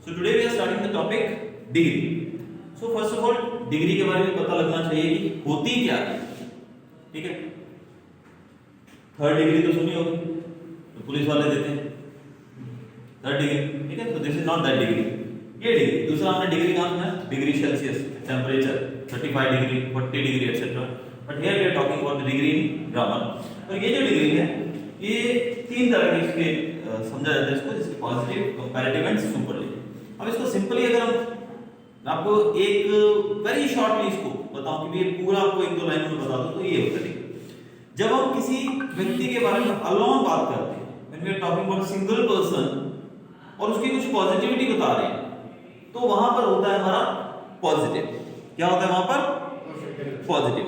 So today we are starting the topic degree. So first of all degree के बारे में पता लगना चाहिए कि होती क्या है, ठीक है। थर्ड डिग्री तो सुनी होगी, तो पुलिस वाले देते हैं थर्ड डिग्री, ठीक है। तो this is not that degree, ये डिग्री। दूसरा हमने डिग्री कहाँ सुना है, degree Celsius temperature 35 degree 40 degree etcetera, but here we are talking about the degree in grammar. और ये जो डिग्री है ये तीन तरह के इसके समझा जाता है इसको, जैसे पॉजिटिव, कंपैरेटिव एंड सुपरलेटिव। अब इसको सिंपली अगर हम आपको एक वेरी शॉर्टली इसको बताऊं कि ये पूरा आपको एक दो लाइन में बता दूं तो ये होता है। जब हम किसी व्यक्ति के बारे में अलोन बात करते हैं, when we are talking about single person और उसकी कुछ पॉजिटिविटी बता रहे हैं, तो वहां पर होता है हमारा पॉजिटिव। क्या होता है वहां पर? पॉजिटिव।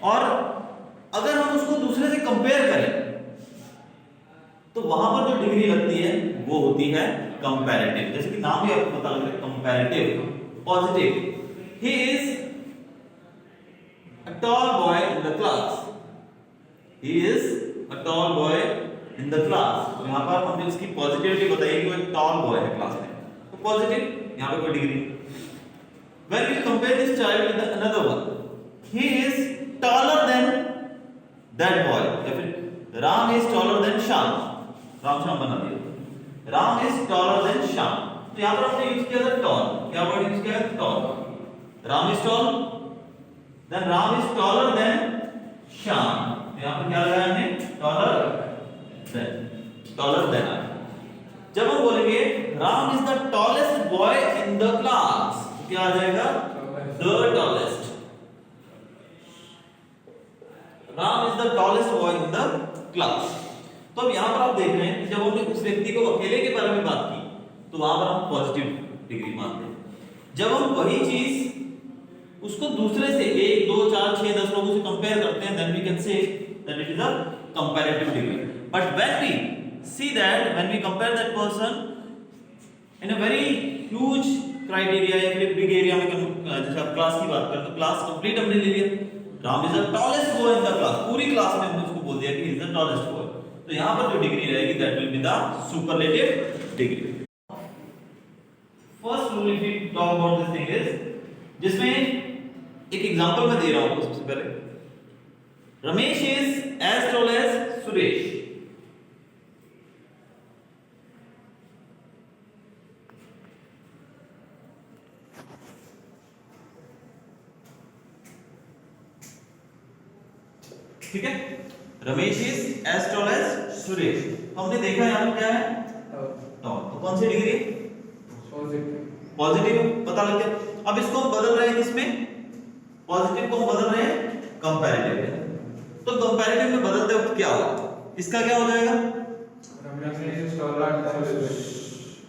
और अगर हम उसको दूसरे से कंपेयर करें तो वहां पर जो डिग्री लगती है वो होती है कंपैरेटिव। जैसे कि नाम भी आपको पता लग रहा है, comparative. Positive, he is a tall boy in the class, he is a tall boy in the class. तो यहां पर हमने उसकी पॉजिटिविटी बताई कि वो एक टॉल बॉय है क्लास में, तो पॉजिटिव यहां पे कोई degree. When we compare this child with another one, he is taller than that boy, या फिर Ram is taller than Shyam, Ram Shyam बना दिया, Ram is taller than Shyam. तो यहां पर हमने यूज किया था टॉल, क्या वर्ड यूज किया है? Tall. Ram is tall, then Ram is taller than Shyam. तो यहां पर क्या लगाया हमने? Taller than. जब हम बोलेंगे Ram is the tallest boy in the class, तो क्या आ जाएगा? The tallest. Ram is the tallest boy in the class. तो अब यहां पर आप देख रहे हैं कि जब हमने उस व्यक्ति को अकेले के बारे में बात की तो वहां पर हम पॉजिटिव डिग्री मानते हैं। जब हम वही चीज उसको दूसरे से 1 2 4 6 10 लोगों से कंपेयर करते हैं, then we can say that it is a comparative degree. But when we see that, when we compare that person in a very huge criteria या फिर बिग एरिया में, जैसे आप क्लास की बात करें तो क्लास कंप्लीट हमने ले लिया, Ram is the tallest boy in the class, पूरी क्लास में हमने उसको बोल दिया कि इज द टॉलेस्ट बॉय। तो यहां पर जो डिग्री रहेगी that will be the superlative degree. First rule if we talk about this thing is, जिसमें एक एग्जांपल मैं दे रहा हूं सबसे पहले, Ramesh is as tall as Suresh. ठीक है, Ramesh is as tall as Suresh. तो हमने देखा यहां पर क्या है? टॉल। तो कौन सी डिग्री? पॉजिटिव। पता लग गया। अब इसको हम बदल रहे हैं किसमें? पॉजिटिव को हम बदल रहे हैं कंपैरेटिव में। तो कंपैरेटिव में बदलते वक्त क्या होगा? इसका क्या हो जाएगा?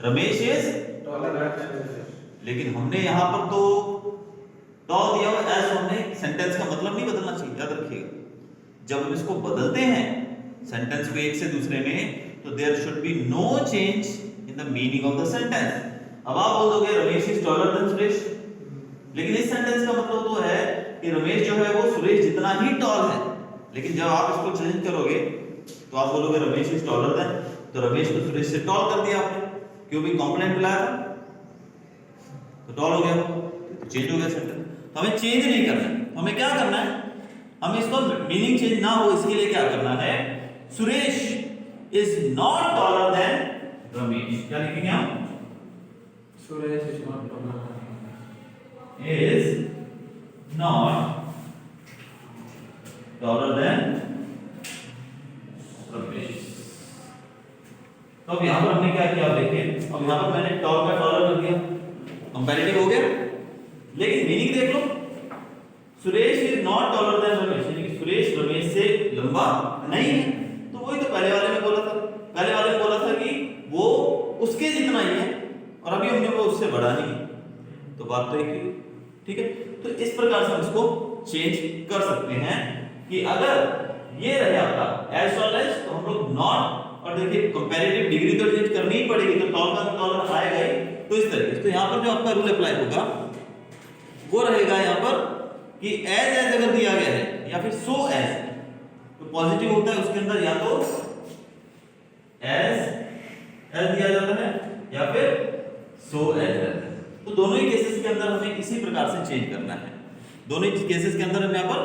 रमेश इज लेकिन हमने यहां पर तो टॉल दिया हुआ, एज हमने सेंटेंस का मतलब नहीं बदलना चाहिए, याद रखिएगा। जब हम इसको बदलते हैं सेंटेंस को एक से दूसरे में, तो there should be no change in the meaning of the sentence. अब आप बोल दोगे Ramesh is taller than Suresh, लेकिन इस सेंटेंस का मतलब तो है कि रमेश जो है वो सुरेश जितना ही टॉल है, लेकिन जब आप इसको चेंज करोगे तो आप बोलोगे रमेश इज टॉलर देन, तो रमेश को सुरेश से टॉल कर दिया आपने, क्यों भी कॉम्प्लीमेंट बुलाया था तो टॉल हो गया, तो चेंज हो गया सेंटेंस। तो हमें चेंज नहीं करना है, हमें क्या करना है? हमें इसको मीनिंग चेंज ना हो इसके लिए क्या करना है? Suresh is not taller than Ramesh. क्या लिखेंगे हम? Suresh is not taller than Ramesh. तो अब यहां पर हमने क्या किया? आप देखिए, अब यहां पर मैंने टॉल का टॉलर कर दिया, कंपैरेटिव हो गया, लेकिन मीनिंग देख लो, Suresh is not taller than Ramesh, यानी कि सुरेश रमेश से लंबा नहीं है। तो वही तो पहले वाले में बोला था, पहले वाले में बोला था कि वो उसके जितना ही है, और अभी हमने वो उससे बड़ा नहीं है, तो बात तो एक ही। ठीक है, तो इस प्रकार से हम इसको चेंज कर सकते हैं कि अगर ये रहे आपका एज टॉल एज, तो हम लोग नॉट, और देखिए कंपैरेटिव डिग्री तो चेंज करनी ही पड़ेगी, तो टॉल का टॉलर आएगा ही। तो इस तरीके से तो यहां पर जो आपका रूल अप्लाई होगा वो रहेगा यहां पर कि एज अगर दिया गया है या फिर सो एज, तो पॉजिटिव होता है उसके अंदर या तो एज दिया जाता है हिसाब से चेंज करना है। दोनों केसेस के अंदर हमें यहाँ पर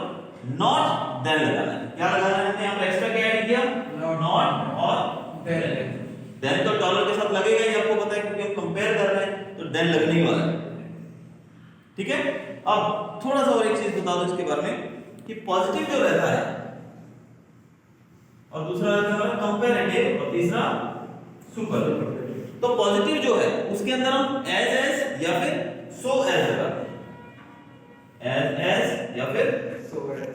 नॉट देन लगाना है। क्या लगाना है यहाँ पर? एक्स्ट्रा क्या ऐड किया? नॉट और देन। देन तो डॉलर के साथ लगेगा ही, आपको पता है, क्योंकि हम कंपेयर कर रहे हैं तो देन लगने ही वाला है। ठीक है, अब थोड़ा सा और एक चीज बता दो इसके बारे में कि पॉजिटिव जो रहता है और दूसरा रहता है हमारा कंपैरेटिव और तीसरा सुपरलेटिव। तो पॉजिटिव जो है उसके अंदर हम एज या फिर सो एज लगाते हैं, एज या फिर सो एज,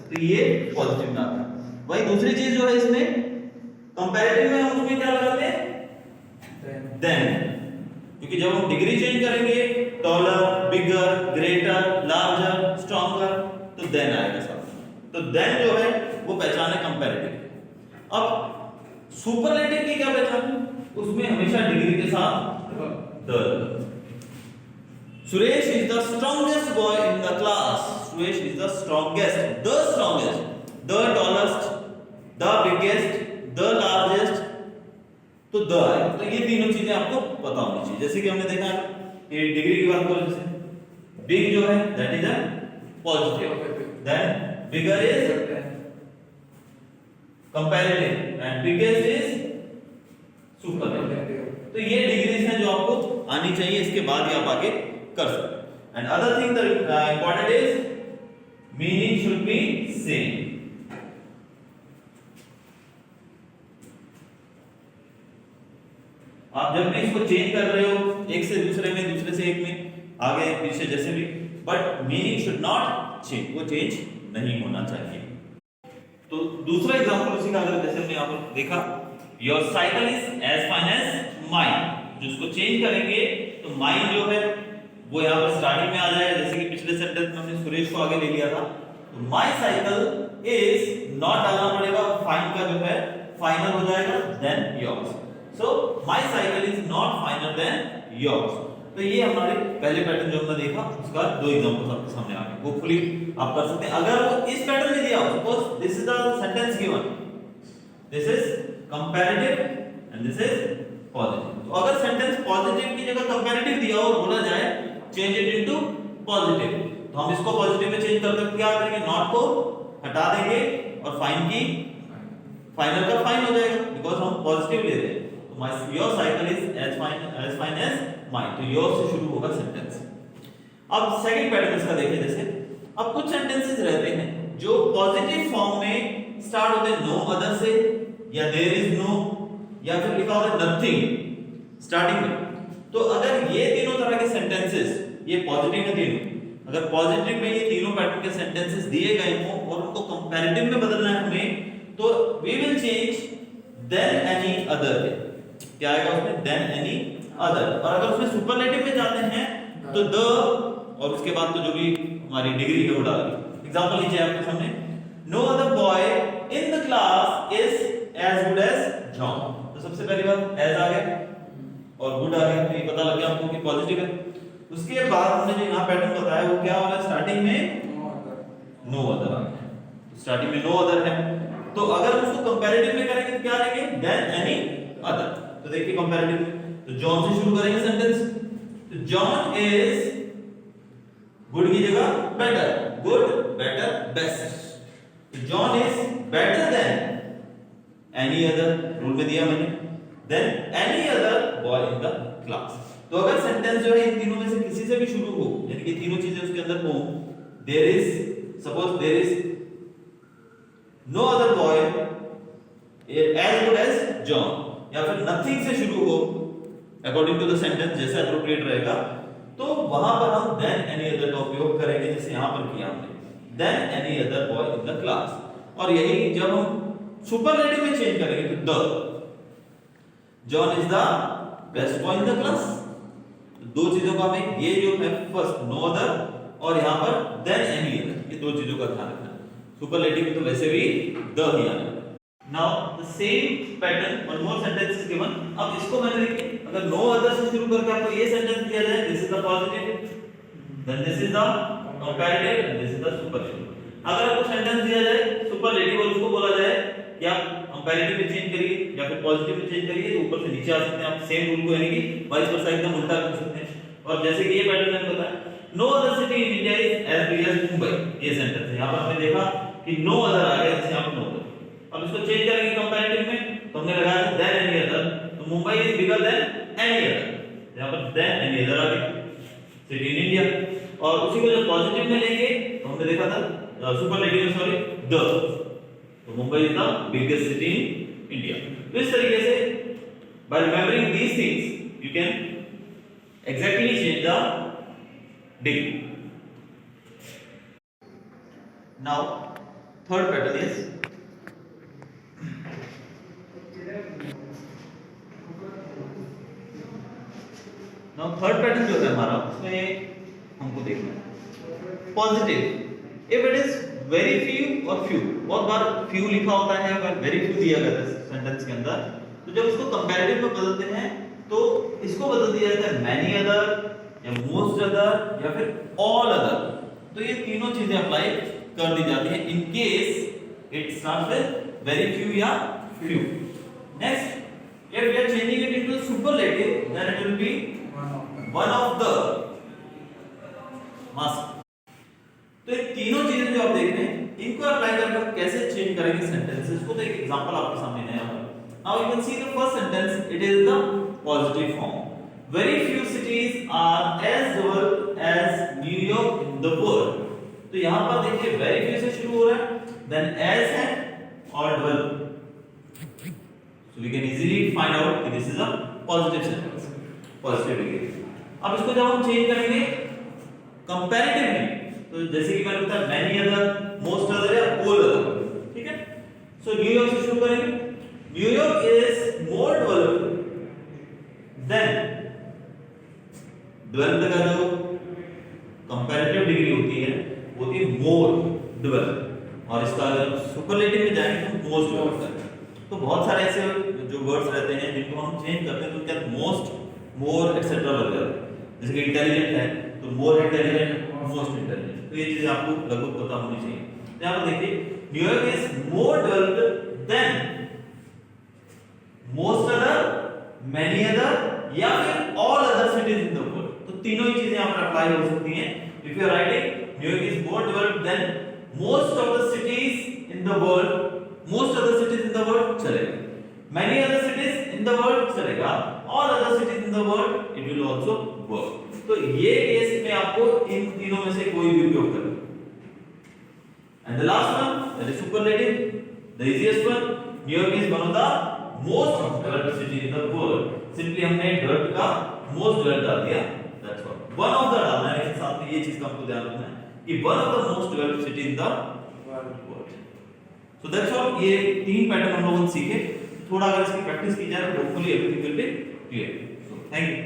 तो ये पॉजिटिव में आता है। वही दूसरी चीज जो है इसमें कंपैरेटिव में हम उसमें क्या लगाते हैं? देन, क्योंकि जब हम डिग्री चेंज करेंगे टॉलर, बिगर, ग्रेटर, लार्जर, स्ट्रॉन्गर, तो देन आएगा साथ। तो देन जो है वो पहचान है कंपैरेटिव। अब सुपरलेटिव की क्या पहचान? उसमें हमेशा डिग्री के साथ the. Suresh is the strongest boy in the class. Suresh is the strongest, the tallest, the biggest, the largest, तो द है। तो ये तीनों चीजें आपको पता होनी चाहिए। जैसे कि हमने देखा ये डिग्री की बात करो, जैसे बिग जो है that is a positive, than bigger is comparative and biggest is superlative. तो ये डिग्रीज हैं जो आपको आनी चाहिए, इसके बाद ही आप आगे कर सकते हैं। And other thing the important is meaning should be same. आप जब भी इसको चेंज कर रहे हो एक से दूसरे में, दूसरे से एक में, आगे पीछे जैसे भी, but meaning should not change, वो चेंज नहीं होना चाहिए। तो दूसरा एग्जांपल उसी का अगर जैसे हमने यहाँ पर देखा, your cycle is as fine as mine, जो उसको चेंज करेंगे तो माइन जो है वो यहाँ पर स्टार्टिंग में आ जाएगा। जैसे कि पिछले सेंटेंस में हमने सुरेश को आगे ले लिया था, तो माई साइकिल इज नॉट डालना पड़ेगा, फाइन का जो है फाइनल हो जाएगा, than yours. So my cycle is not finer than yours। तो ये हमारे पहले पैटर्न जो हमने देखा उसका दो एग्जांपल्स आपके सामने आ गए। होपफुली आप कर सकते हैं। अगर वो इस पैटर्न में दिया हो, suppose this is the sentence given, this is comparative and this is positive. तो अगर सेंटेंस पॉजिटिव की जगह कंपैरेटिव दिया हो, बोला जाए चेंज इट इनटू पॉजिटिव, तो हम इसको पॉजिटिव में चेंज करते हैं। क्या करेंगे? नॉट को हटा देंगे और फाइन की फाइनल का फाइन हो जाएगा, बिकॉज़ हम पॉजिटिव ले रहे हैं। Your cycle is as fine as mine, तो योर से शुरू होगा सेंटेंस। अब सेकंड पैटर्न इसका देखिए। जैसे अब कुछ सेंटेंसेस रहते हैं जो पॉजिटिव फॉर्म में स्टार्ट होते हैं नो अदर से, या देयर इज नो, या फिर लिखा होता है नथिंग स्टार्टिंग में। तो अगर ये तीनों तरह के सेंटेंसेस, ये पॉजिटिव में तीनों, अगर पॉजिटिव में ये तीनों पैटर्न के सेंटेंसेस दिए गए हों और उनको कंपैरेटिव में बदलना है हमें, तो we will change than any other. क्या आएगा उसमें? Than any other. और अगर उसमें सुपरलेटिव में जाते हैं तो द, और उसके बाद तो जो भी हमारी डिग्री है वो डाल दी। एग्जांपल लीजिए आपके सामने, no other boy in the class is as good as John. तो सबसे पहली बात एज आ गया और गुड आ गया, तो ये पता लग गया हमको कि पॉजिटिव है। उसके बाद हमने जो यहाँ पैटर्न बताया वो क्या हो रहा है? स्टार्टिंग में नो अदर आ गया, स्टार्टिंग में नो अदर है। तो अगर उसको कंपैरेटिव में करेंगे तो क्या करेंगे? Than any other. तो देखिए कंपैरेटिव में, तो जॉन से शुरू करेंगे सेंटेंस, तो जॉन इज गुड की जगह बेटर, गुड, बेटर, बेस्ट। तो John is better than any other, rule में दिया मैंने, than any other boy in the class. तो अगर सेंटेंस जो है इन तीनों में से किसी से भी शुरू हो, यानी कि तीनों चीजें उसके अंदर हो, there is, suppose there is no other boy as good as John, या फिर नथिंग से शुरू हो अकॉर्डिंग टू द सेंटेंस, जैसा एप्रोप्रिएट रहेगा, तो वहां पर हम देन एनी अदर का उपयोग करेंगे, जैसे यहां पर किया हमने, than any other boy in the class. और यही जब हम सुपरलेटिव में चेंज करेंगे तो the, John is the best boy in the class. दो चीजों का हमें, ये जो है फर्स्ट नो अदर और यहां पर देन एनी अदर, ये दो चीजों का ध्यान रखना। सुपरलेटिव में तो वैसे भी द ही आना। Now the same pattern, one more sentence is given। अब इसको मैंने देखिए, अगर no other से शुरू करके आपको ये सेंटेंस दिया जाए, this is the positive, then this is the comparative, and this is the superlative। अगर आपको सेंटेंस दिया जाए सुपरलेटिव और उसको बोला जाए कि आप कंपैरेटिव में चेंज करिए या फिर पॉजिटिव में चेंज करिए, तो ऊपर से नीचे आ सकते हैं आप सेम रूल को, यानी कि वाइस वर्सा एकदम उल्टा कर सकते हैं। और जैसे कि ये पैटर्न मैंने बताया, no other city in India is as big as Mumbai. ये सेंटेंस है, यहां पर हमने देखा कि नो अदर आ गया, जैसे यहां पर नो अदर। अब इसको चेंज करेंगे कंपैरेटिव में, तो हमने लगाया देन एनी अदर, तो Mumbai is bigger than any other, यहां पर देन एनी अदर आ गया सिटी इन इंडिया। और उसी को जब पॉजिटिव में लेंगे तो हमने देखा था सुपरलेटिव में, सॉरी द, तो Mumbai is the biggest city in India. तो इस तरीके से by remembering these things you can exactly change the degree. Now third pattern is जो है हमारा, उसमें हमको देखना है positive. If it is very few और फ्यू, बहुत बार फ्यू लिखा होता है और वेरी फ्यू दिया गया है सेंटेंस के अंदर, तो जब इसको कंपैरेटिव में बदलते हैं तो इसको बदल दिया जाता है मैनी अदर या मोस्ट अदर या फिर ऑल अदर। तो ये तीनों चीजें अप्लाई कर दी जाती हैं in case it starts with very few या few. Next, if we are changing it into superlative, then it will be one of the must। तो ये तीनों चीजें जो आप देख रहे हैं, इनको अप्लाई करके कैसे चेंज करेंगे सेंटेंसेस को, तो एक एग्जांपल आपके सामने है यहाँ पर। Now you can see the first sentence, it is the positive form. Very few cities are as developed as New York in the world। तो यहाँ पर देखिए very few से शुरू हो रहा है, then as है और developed। So we can easily find out कि this is a positive sentence, positive degree। अब इसको जब हम चेंज करेंगे कंपैरेटिव में, तो जैसे कि मैंने बताया many other, most other या all other, ठीक है। So न्यूयॉर्क से शुरू करेंगे, New York is more developed than, developed का जो कंपैरेटिव डिग्री होती है वो होती है more developed, और इसका अगर सुपरलेटिव में जाएंगे तो most developed है। तो बहुत सारे ऐसे जो वर्ड्स रहते हैं जिनको हम चेंज करते हैं तो क्या मोस्ट, मोर एक्सेट्रा लग जाता है। जैसे कि इंटेलिजेंट है तो मोर इंटेलिजेंट, मोस्ट इंटेलिजेंट, तो ये चीजें आपको लगभग पता होनी चाहिए। तो यहाँ पर देखिए New York is more developed than most other, many other या फिर all other cities in the world. तो तीनों ही चीजें यहां पर अप्लाई हो सकती हैं। If you are writing New York is more developed than most of the cities in the world, most other cities in the world चलेगा, many other cities in the world चलेगा, all other cities in the world it will also work. तो ये case में आपको इन तीनों में से कोई भी उपयोग करना। And the last one that is superlative, the easiest one, New York is one of the most developed city in the world। Simply हमने डेवलप्ड का मोस्ट डेवलप्ड डाल दिया, that's all. One of the डालना है, लेकिन साथ में ये चीज का आपको ध्यान रखना है कि one of the most developed city in the world. So that's all. ये तीन पैटर्न हम लोगों ने सीखे। थोड़ा अगर इसकी प्रैक्टिस की जाए तो hopefully everything will be clear. So thank you.